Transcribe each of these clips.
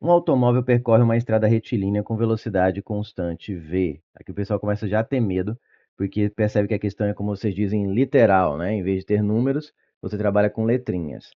Um automóvel percorre uma estrada retilínea com velocidade constante v. Aqui o pessoal começa já a ter medo, porque percebe que a questão é, como vocês dizem, literal, né? Em vez de ter números, você trabalha com letrinhas.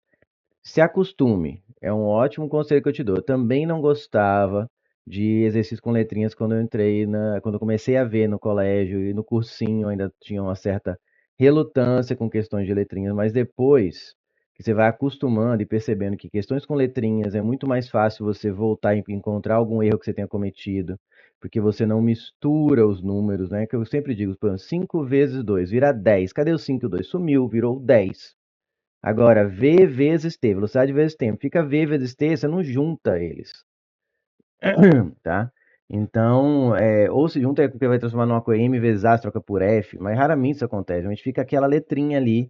Se acostume, é um ótimo conselho que eu te dou. Eu também não gostava de exercício com letrinhas quando eu comecei a ver no colégio e no cursinho, ainda tinha uma certa relutância com questões de letrinhas, mas depois que você vai acostumando e percebendo que questões com letrinhas é muito mais fácil você voltar e encontrar algum erro que você tenha cometido, porque você não mistura os números, né? Que eu sempre digo, por exemplo, 5 vezes 2 vira 10. Cadê o 5 e o 2? Sumiu, virou 10. Agora, V vezes T, velocidade vezes tempo. Fica V vezes T, você não junta eles, tá? Então, ou se junta, porque vai transformar numa coisa M vezes A, você troca por F, mas raramente isso acontece. A gente fica aquela letrinha ali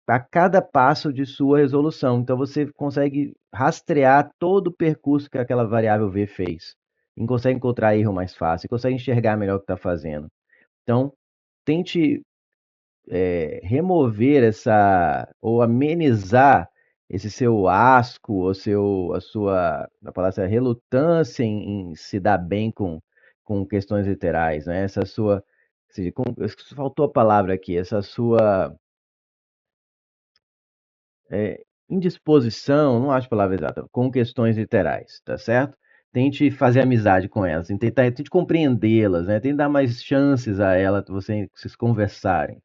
a cada passo de sua resolução. Então, você consegue rastrear todo o percurso que aquela variável V fez. E consegue encontrar erro mais fácil, consegue enxergar melhor o que está fazendo. Então, tente remover essa ou amenizar esse seu asco, ou a sua, a palavra é relutância em se dar bem com questões literais, né? Essa sua, faltou a palavra aqui, essa sua indisposição, não acho a palavra exata, com questões literais, tá certo? Tente fazer amizade com elas, tente compreendê-las, né? Tente dar mais chances a elas, vocês conversarem,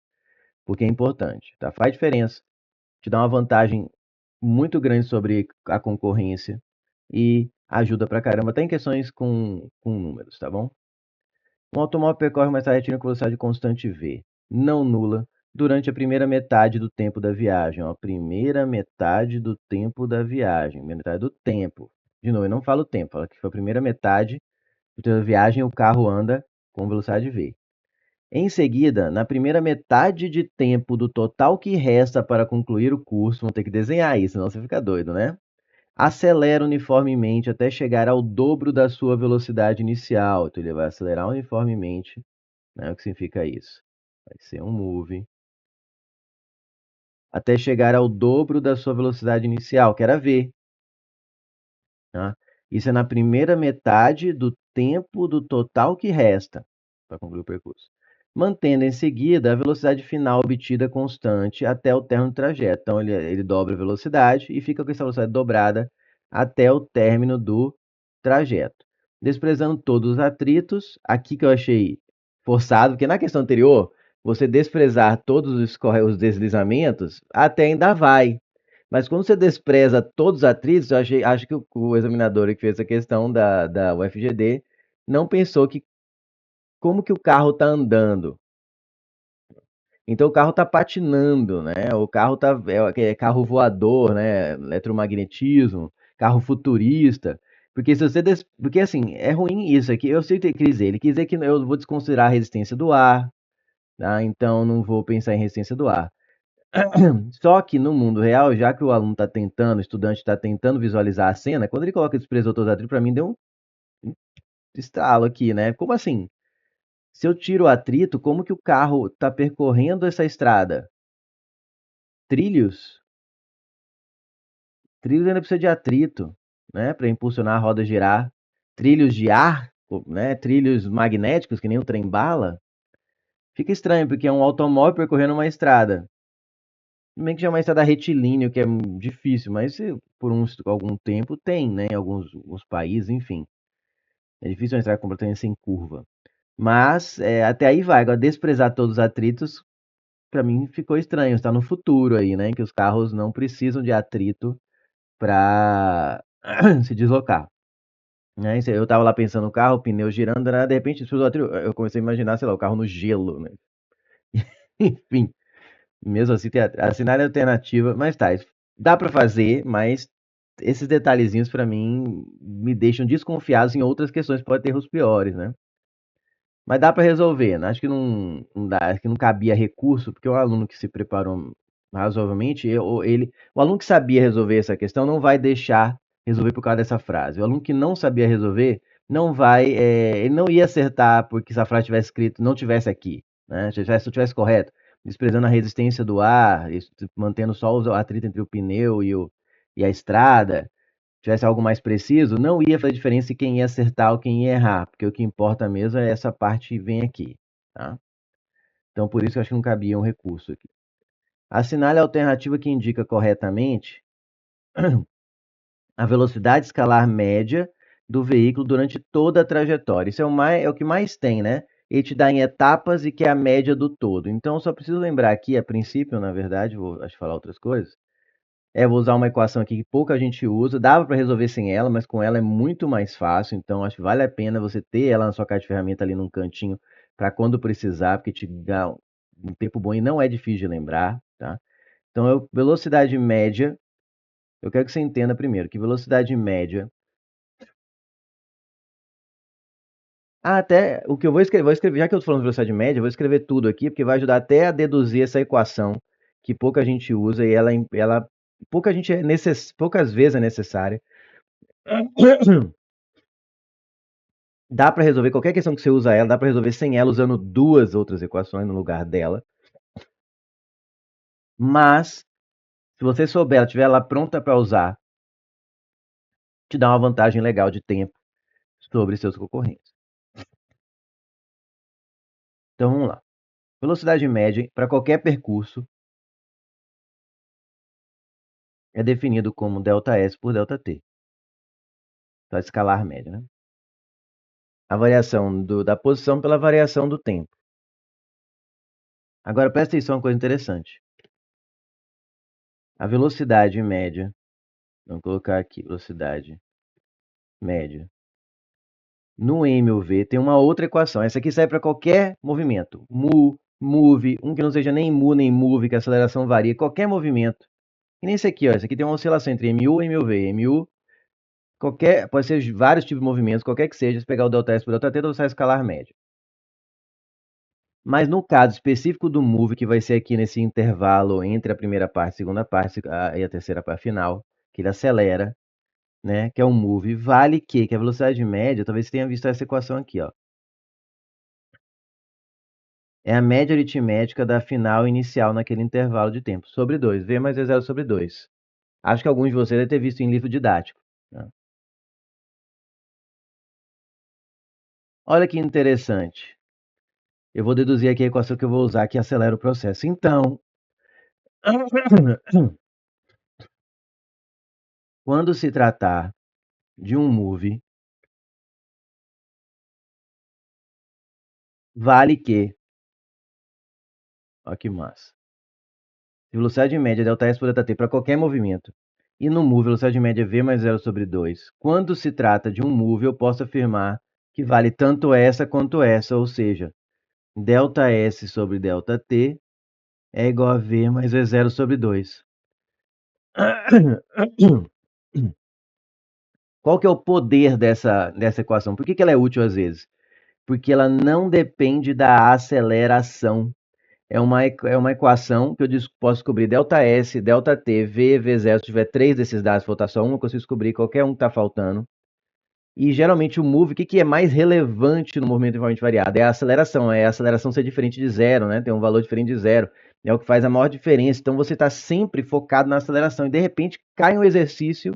porque é importante, tá? Faz diferença, te dá uma vantagem muito grande sobre a concorrência e ajuda pra caramba, até em questões com números, tá bom? Um automóvel percorre uma estrada retilínea com velocidade constante v, não nula, durante a primeira metade do tempo da viagem. Ó, primeira metade do tempo da viagem, metade do tempo. De novo, eu não falo tempo, fala que foi a primeira metade da viagem, o carro anda com velocidade v. Em seguida, na primeira metade de tempo do total que resta para concluir o curso, vão ter que desenhar isso, senão você fica doido, né? Acelera uniformemente até chegar ao dobro da sua velocidade inicial. Então ele vai acelerar uniformemente, né? O que significa isso? Vai ser um move até chegar ao dobro da sua velocidade inicial, que era v, tá? Isso é na primeira metade do tempo do total que resta para concluir o percurso. Mantendo em seguida a velocidade final obtida constante até o término do trajeto. Então ele dobra a velocidade e fica com essa velocidade dobrada até o término do trajeto. Desprezando todos os atritos, aqui que eu achei forçado, porque na questão anterior, você desprezar todos os deslizamentos, até ainda vai. Mas quando você despreza todos os atritos, acho que o examinador que fez essa questão da UFGD não pensou que como que o carro está andando. Então o carro está patinando, né? O carro é carro voador, né? Eletromagnetismo, carro futurista. Porque se você porque assim, é ruim isso aqui. Eu sei o que ele quis dizer. Ele quis dizer que eu vou desconsiderar a resistência do ar, tá? Então não vou pensar em resistência do ar. Só que no mundo real, já que o aluno está tentando, o estudante está tentando visualizar a cena, quando ele coloca desprezou todos os atritos, para mim deu um estralo aqui, né? Como assim? Se eu tiro o atrito, como que o carro está percorrendo essa estrada? Trilhos? Trilhos ainda precisa de atrito, né? Para impulsionar a roda a girar. Trilhos de ar, né? Trilhos magnéticos, que nem o trem-bala. Fica estranho, porque é um automóvel percorrendo uma estrada. Bem que já é uma estrada retilínea, que é difícil, mas por algum tempo tem, né? Em alguns países, enfim. É difícil uma estrada completamente sem curva. Mas até aí vai. Agora, desprezar todos os atritos, para mim ficou estranho. Está no futuro aí, né? Que os carros não precisam de atrito para se deslocar. Né? Eu tava lá pensando no carro, o pneu girando, né? De repente, eu comecei a imaginar, sei lá, o carro no gelo, né? Enfim, mesmo assim, tem a cenário alternativa, mas tá, dá pra fazer, mas esses detalhezinhos pra mim me deixam desconfiados em outras questões, pode ter erros piores, né? Mas dá pra resolver, né? Acho que não dá, acho que não cabia recurso, porque o aluno que se preparou razoavelmente, o aluno que sabia resolver essa questão não vai deixar resolver por causa dessa frase. O aluno que não sabia resolver não vai, ele não ia acertar porque se a frase tivesse escrito, não tivesse aqui, né? Se eu tivesse correto, desprezando a resistência do ar, mantendo só o atrito entre o pneu e a estrada, tivesse algo mais preciso, não ia fazer diferença quem ia acertar ou quem ia errar, porque o que importa mesmo é essa parte que vem aqui, tá? Então, por isso eu acho que não cabia um recurso aqui. Assinale a alternativa que indica corretamente a velocidade escalar média do veículo durante toda a trajetória. Isso é o que mais tem, né? Ele te dá em etapas e que é a média do todo. Então, eu só preciso lembrar aqui, a princípio, na verdade, acho que falar outras coisas. Vou usar uma equação aqui que pouca gente usa. Dava para resolver sem ela, mas com ela é muito mais fácil. Então, acho que vale a pena você ter ela na sua caixa de ferramenta ali num cantinho para quando precisar, porque te dá um tempo bom e não é difícil de lembrar, tá? Então, velocidade média. Eu quero que você entenda primeiro que velocidade média. Até o que vou escrever, já que eu estou falando de velocidade média, eu vou escrever tudo aqui, porque vai ajudar até a deduzir essa equação que pouca gente usa e ela poucas vezes é necessária. Dá para resolver qualquer questão que você usa ela, dá para resolver sem ela, usando duas outras equações no lugar dela. Mas, se você souber, ela estiver lá pronta para usar, te dá uma vantagem legal de tempo sobre seus concorrentes. Então, vamos lá. Velocidade média para qualquer percurso é definido como ΔS por ΔT. Então, escalar média, né? A variação da posição pela variação do tempo. Agora, presta atenção, uma coisa interessante. A velocidade média, vamos colocar aqui, velocidade média. No M ou V tem uma outra equação. Essa aqui serve para qualquer movimento. Move, um que não seja nem mu nem move, que a aceleração varia. Qualquer movimento. E nem esse aqui, ó. Esse aqui tem uma oscilação entre MU e MUV. MU, pode ser vários tipos de movimentos, qualquer que seja. Se pegar o ΔS por ΔT, você vai escalar média. Mas no caso específico do move, que vai ser aqui nesse intervalo entre a primeira parte, a segunda parte e a terceira parte final, que ele acelera, né? Que é o move, vale que a velocidade média, talvez você tenha visto essa equação aqui, ó. É a média aritmética da final inicial naquele intervalo de tempo, sobre 2. V mais V0 sobre 2. Acho que alguns de vocês devem ter visto em livro didático, né? Olha que interessante. Eu vou deduzir aqui a equação que eu vou usar que acelera o processo. Então, quando se tratar de um move, vale que, olha que massa, velocidade média ΔS por ΔT para qualquer movimento. E no move, velocidade média é V mais 0 sobre 2. Quando se trata de um move, eu posso afirmar que vale tanto essa quanto essa, ou seja, ΔS sobre ΔT é igual a V mais V0 sobre 2. Qual que é o poder dessa equação? Por que ela é útil às vezes? Porque ela não depende da aceleração. É uma equação que eu posso descobrir ΔS, ΔT, V, V0. Se tiver três desses dados, faltar só um, eu consigo descobrir qualquer um que está faltando. E geralmente o move, o que é mais relevante no movimento uniformemente variado? É a aceleração ser diferente de zero, né? Tem um valor diferente de zero. É o que faz a maior diferença. Então você está sempre focado na aceleração e de repente cai um exercício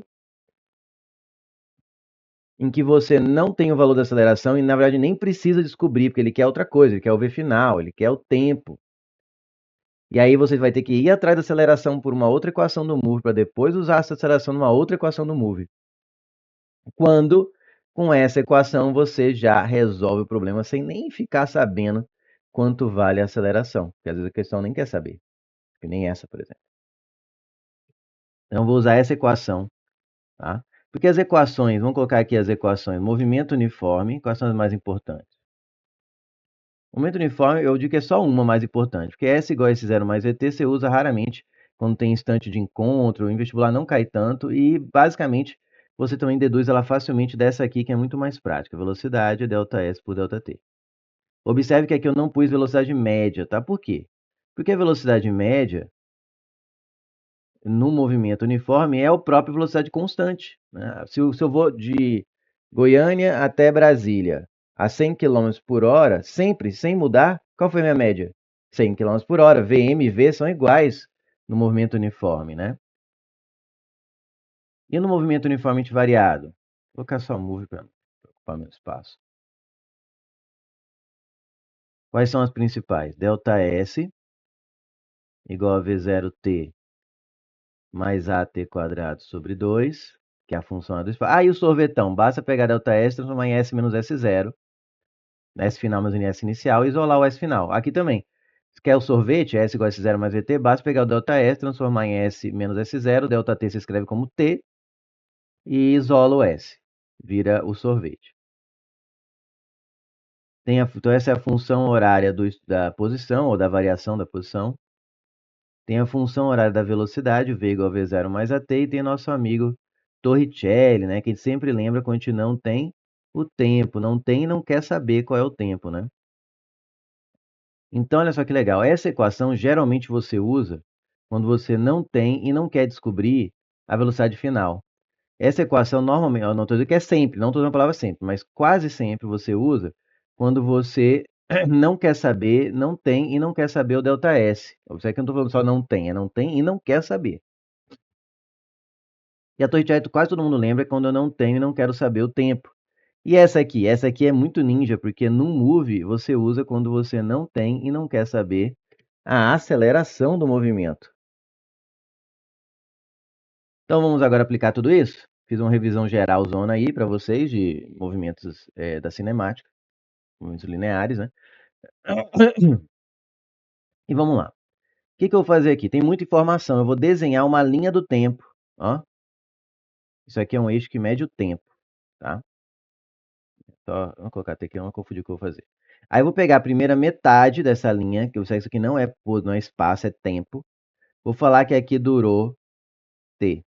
em que você não tem o valor da aceleração e na verdade nem precisa descobrir, porque ele quer outra coisa, ele quer o V final, ele quer o tempo. E aí você vai ter que ir atrás da aceleração por uma outra equação do move para depois usar essa aceleração numa outra equação do move. Quando com essa equação você já resolve o problema sem nem ficar sabendo quanto vale a aceleração, porque às vezes a questão nem quer saber, que nem essa, por exemplo. Então vou usar essa equação, tá? Porque as equações, vamos colocar aqui as equações, movimento uniforme, quais são as mais importantes? O movimento uniforme, eu digo que é só uma mais importante, porque S igual a S0 mais VT você usa raramente quando tem instante de encontro, em vestibular não cai tanto, e basicamente você também deduz ela facilmente dessa aqui, que é muito mais prática, velocidade é ΔS por ΔT. Observe que aqui eu não pus velocidade média, tá? Por quê? Porque a velocidade média, no movimento uniforme, é a própria velocidade constante, né? Se eu vou de Goiânia até Brasília a 100 km por hora, sempre, sem mudar, qual foi a minha média? 100 km por hora. VM e V são iguais no movimento uniforme, né? E no movimento uniformemente variado? Vou colocar só move para ocupar meu espaço. Quais são as principais? ΔS igual a V0t mais AT quadrado sobre 2, que é a função do espaço. Ah, e o sorvetão? Basta pegar ΔS e transformar em S menos S0, S final menos em S inicial, e isolar o S final. Aqui também. Se quer o sorvete, S igual a S0 mais VT, basta pegar o ΔS, transformar em S menos S0, ΔT se escreve como T, e isola o S. Vira o sorvete. Então essa é a função horária da posição, ou da variação da posição. Tem a função horária da velocidade, V igual a V0 mais AT, e tem nosso amigo Torricelli, né? Que a gente sempre lembra quando a gente não tem o tempo, não tem e não quer saber qual é o tempo, né? Então, olha só que legal. Essa equação geralmente você usa quando você não tem e não quer descobrir a velocidade final. Essa equação normalmente, eu não estou dizendo que é sempre, não estou usando a palavra sempre, mas quase sempre você usa quando você não quer saber, não tem e não quer saber o ΔS. Observe que eu não estou falando só não tem, é não tem e não quer saber. E a torre de Chaito quase todo mundo lembra quando eu não tenho e não quero saber o tempo. E essa aqui é muito ninja, porque no Move você usa quando você não tem e não quer saber a aceleração do movimento. Então vamos agora aplicar tudo isso? Fiz uma revisão geral zona aí para vocês de movimentos da cinemática, movimentos lineares, né? E vamos lá. O que eu vou fazer aqui? Tem muita informação. Eu vou desenhar uma linha do tempo. Ó. Isso aqui é um eixo que mede o tempo, tá? Só, vamos colocar até aqui, eu não confundi o que eu vou fazer. Aí eu vou pegar a primeira metade dessa linha, que eu sei que isso aqui não é espaço, é tempo. Vou falar que aqui durou t.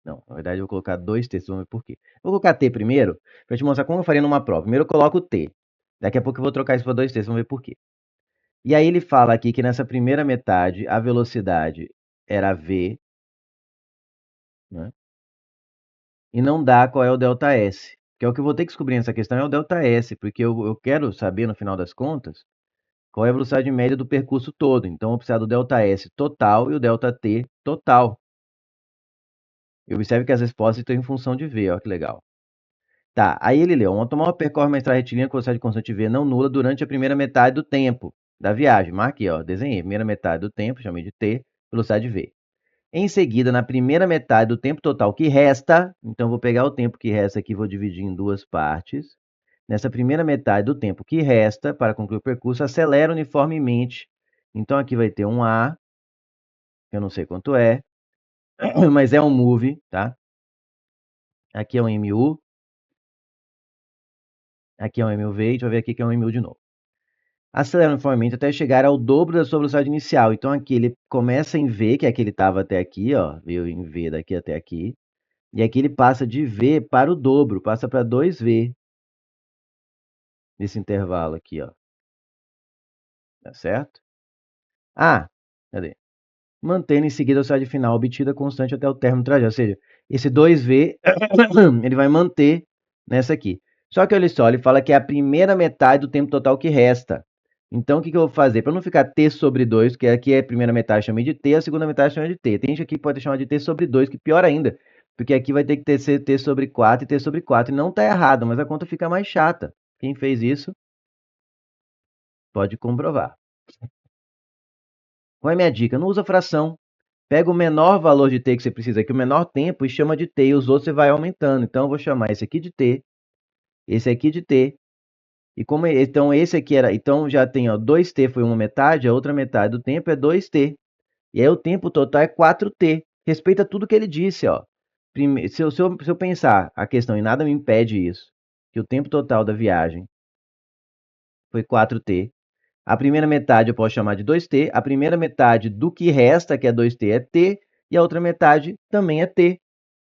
Não, na verdade eu vou colocar 2t, vamos ver por quê. Vou colocar t primeiro, para te mostrar como eu faria numa prova. Primeiro eu coloco t. Daqui a pouco eu vou trocar isso para 2t, vamos ver por quê. E aí ele fala aqui que nessa primeira metade a velocidade era v, né? E não dá qual é o ΔS. Que é o que eu vou ter que descobrir nessa questão, é o ΔS, porque eu quero saber, no final das contas, qual é a velocidade média do percurso todo. Então, eu vou precisar do ΔS total e o ΔT total. E observe que as respostas estão em função de V, olha que legal. Tá, aí ele leu, um automóvel percorre uma estrada retilínea com velocidade constante V não nula durante a primeira metade do tempo da viagem. Marquei, ó, desenhei. Primeira metade do tempo, chamei de T, velocidade V. Em seguida, na primeira metade do tempo total que resta, então vou pegar o tempo que resta aqui e vou dividir em duas partes. Nessa primeira metade do tempo que resta, para concluir o percurso, acelera uniformemente. Então aqui vai ter um A, que eu não sei quanto é, mas é um move, tá? Aqui é um MU, aqui é um MUV, e a gente vai ver aqui que é um MU de novo. Acelera uniformemente até chegar ao dobro da sua velocidade inicial. Então aqui ele começa em V, que é que ele estava até aqui, ó, veio em V daqui até aqui. E aqui ele passa de V para o dobro, passa para 2V nesse intervalo aqui, ó. Tá certo? Ah, cadê? Mantendo em seguida a velocidade final obtida constante até o término do trajeto. Ou seja, esse 2V ele vai manter nessa aqui. Só que olha só, ele fala que é a primeira metade do tempo total que resta. Então, o que eu vou fazer? Para não ficar t sobre 2, que aqui é a primeira metade, chamei de t, a segunda metade chamei de t. Tem gente aqui que pode chamar de t sobre 2, que pior ainda, porque aqui vai ter que ter t sobre 4 e t sobre 4. E não está errado, mas a conta fica mais chata. Quem fez isso pode comprovar. Qual é a minha dica? Não usa fração. Pega o menor valor de t que você precisa aqui, o menor tempo, e chama de t, e os outros você vai aumentando. Então, eu vou chamar esse aqui de t, esse aqui de t, e como então esse aqui era, então já tem, ó, 2t foi uma metade, a outra metade do tempo é 2t. E aí o tempo total é 4t. Respeita tudo que ele disse, ó. Se eu pensar a questão e nada me impede isso, que o tempo total da viagem foi 4t. A primeira metade eu posso chamar de 2t, a primeira metade do que resta, que é 2t, é t, e a outra metade também é t,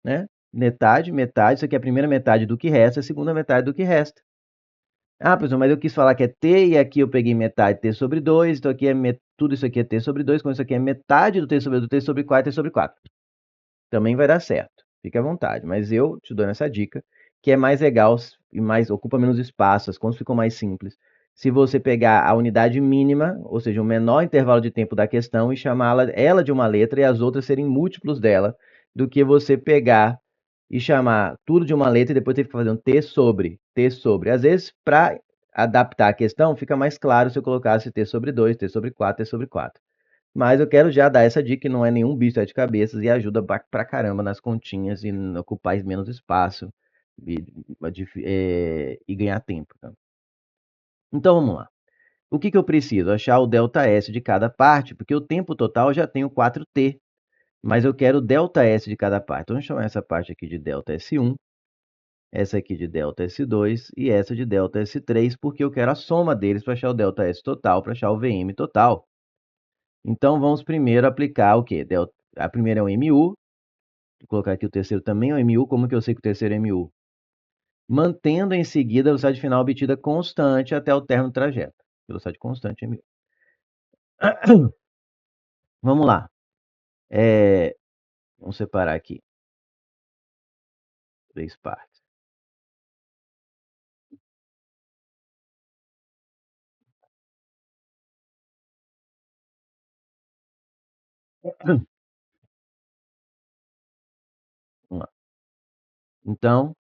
né? Metade, metade, isso aqui é a primeira metade do que resta, a segunda metade do que resta. Ah, pessoal, mas eu quis falar que é t, e aqui eu peguei metade t sobre 2, então aqui tudo isso aqui é t sobre 2, então isso aqui é metade do t sobre 4, t sobre 4. Também vai dar certo, fique à vontade, mas eu te dou essa dica, que é mais legal e mais ocupa menos espaço, as contas ficam mais simples, se você pegar a unidade mínima, ou seja, o menor intervalo de tempo da questão, e chamá-la ela de uma letra e as outras serem múltiplos dela, do que você pegar e chamar tudo de uma letra e depois ter que fazer um T sobre, T sobre. Às vezes, para adaptar a questão, fica mais claro se eu colocasse T sobre 2, T sobre 4, T sobre 4. Mas eu quero já dar essa dica que não é nenhum bicho de sete cabeças e ajuda pra caramba nas continhas e ocupar menos espaço e, e ganhar tempo. Tá? Então vamos lá. O que eu preciso? Achar o ΔS de cada parte, porque o tempo total eu já tenho 4t, mas eu quero o ΔS de cada parte. Então vamos chamar essa parte aqui de ΔS1, essa aqui de ΔS2 e essa de ΔS3, porque eu quero a soma deles para achar o ΔS total, para achar o VM total. Então vamos primeiro aplicar o quê? A primeira é o MU, vou colocar aqui o terceiro também é o MU, como que eu sei que o terceiro é MU? Mantendo em seguida a velocidade final obtida constante até o término do trajeto. Velocidade constante MU. Vamos lá. Vamos separar aqui. 3 partes. Vamos lá. Então,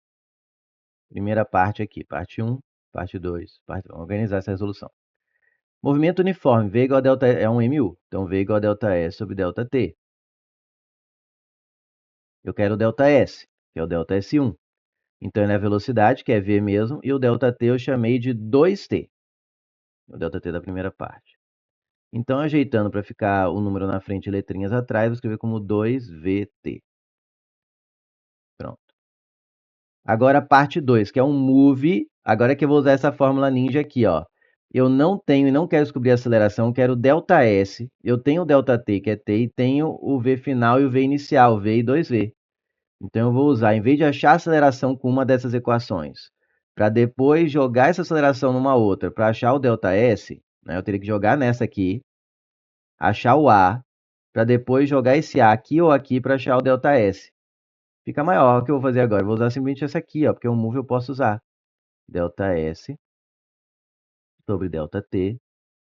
primeira parte aqui, parte 1, parte 2, parte... Vamos organizar essa resolução. Movimento uniforme, V igual a delta é um MU. Então, V igual a delta S sobre delta T. Eu quero o delta S, que é o delta S1. Então, ele é a velocidade, que é V mesmo, e o ΔT eu chamei de 2t, o ΔT da primeira parte. Então, ajeitando para ficar o número na frente e letrinhas atrás, vou escrever como 2VT. Pronto. Agora a parte 2, que é um move. Agora que eu vou usar essa fórmula ninja aqui, ó. Eu não tenho e não quero descobrir a aceleração, quero o ΔS. Eu tenho o ΔT, que é T, e tenho o V final e o V inicial, V e 2V. Então eu vou usar, em vez de achar a aceleração com uma dessas equações, para depois jogar essa aceleração numa outra, para achar o ΔS, né, eu teria que jogar nessa aqui, achar o A, para depois jogar esse A aqui ou aqui para achar o ΔS. Fica maior. O que eu vou fazer agora? Eu vou usar simplesmente essa aqui, ó, porque o move eu posso usar. ΔS sobre ΔT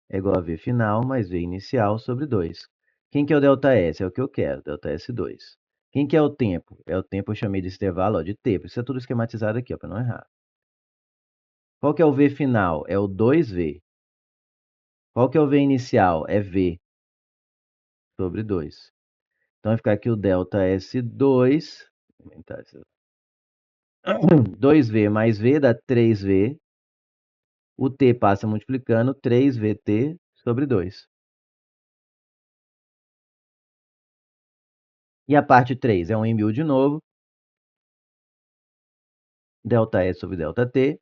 é igual a V final mais V inicial sobre 2. Quem que é o ΔS? É o que eu quero, ΔS2. Quem que é o tempo? É o tempo eu chamei de intervalo ó, de T, por isso é tudo esquematizado aqui, para não errar. Qual que é o V final? É o 2V. Qual que é o V inicial? É V sobre 2. Então vai ficar aqui o delta S2, aumentar 2V mais V dá 3V. O T passa multiplicando 3VT sobre 2. E a parte 3 é um MU de novo. Delta S sobre delta T.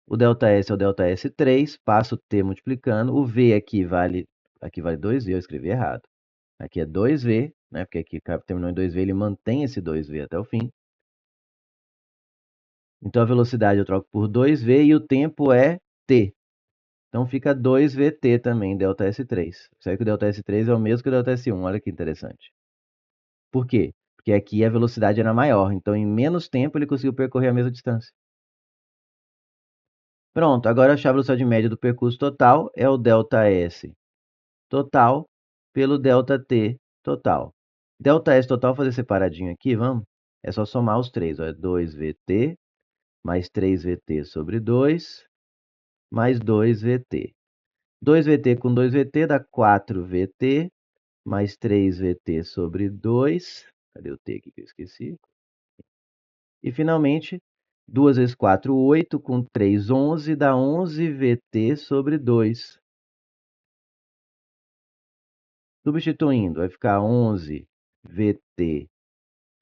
O delta S é o delta S3, passa o T multiplicando. O V aqui vale 2V, eu escrevi errado. Aqui é 2V, né? Porque aqui terminou em 2V, ele mantém esse 2V até o fim. Então a velocidade eu troco por 2V e o tempo é T. Então fica 2VT também, delta S3. Será que o delta S3 é o mesmo que o delta S1? Olha que interessante. Por quê? Porque aqui a velocidade era maior, então em menos tempo ele conseguiu percorrer a mesma distância. Pronto, agora achar a velocidade média do percurso total é o ΔS total pelo ΔT total. ΔS total, fazer separadinho aqui, vamos? É só somar os três, ó, é 2VT mais 3VT sobre 2 mais 2VT. 2VT com 2VT dá 4VT mais 3VT sobre 2. Cadê o T aqui que eu esqueci? E finalmente, 2 vezes 4, 8, com 3, 11, dá 11VT sobre 2. Substituindo, vai ficar 11VT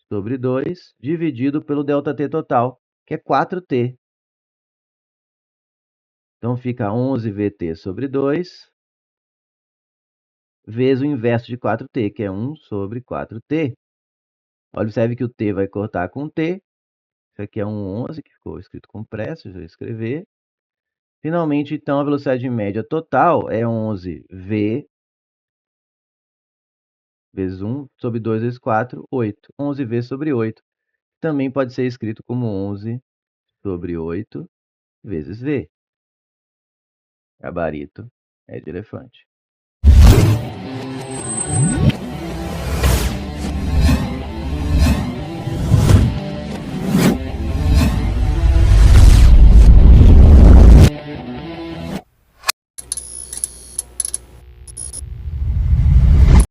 sobre 2, dividido pelo ΔT total, que é 4T. Então fica 11VT sobre 2, vezes o inverso de 4T, que é 1 sobre 4T. Observe que o T vai cortar com T. Isso aqui é um 11, que ficou escrito com pressa, deixa eu escrever. Finalmente, então, a velocidade média total é 11V vezes 1 sobre 2 vezes 4, 8. 11V sobre 8. Também pode ser escrito como 11 sobre 8 vezes V. Gabarito é de elefante.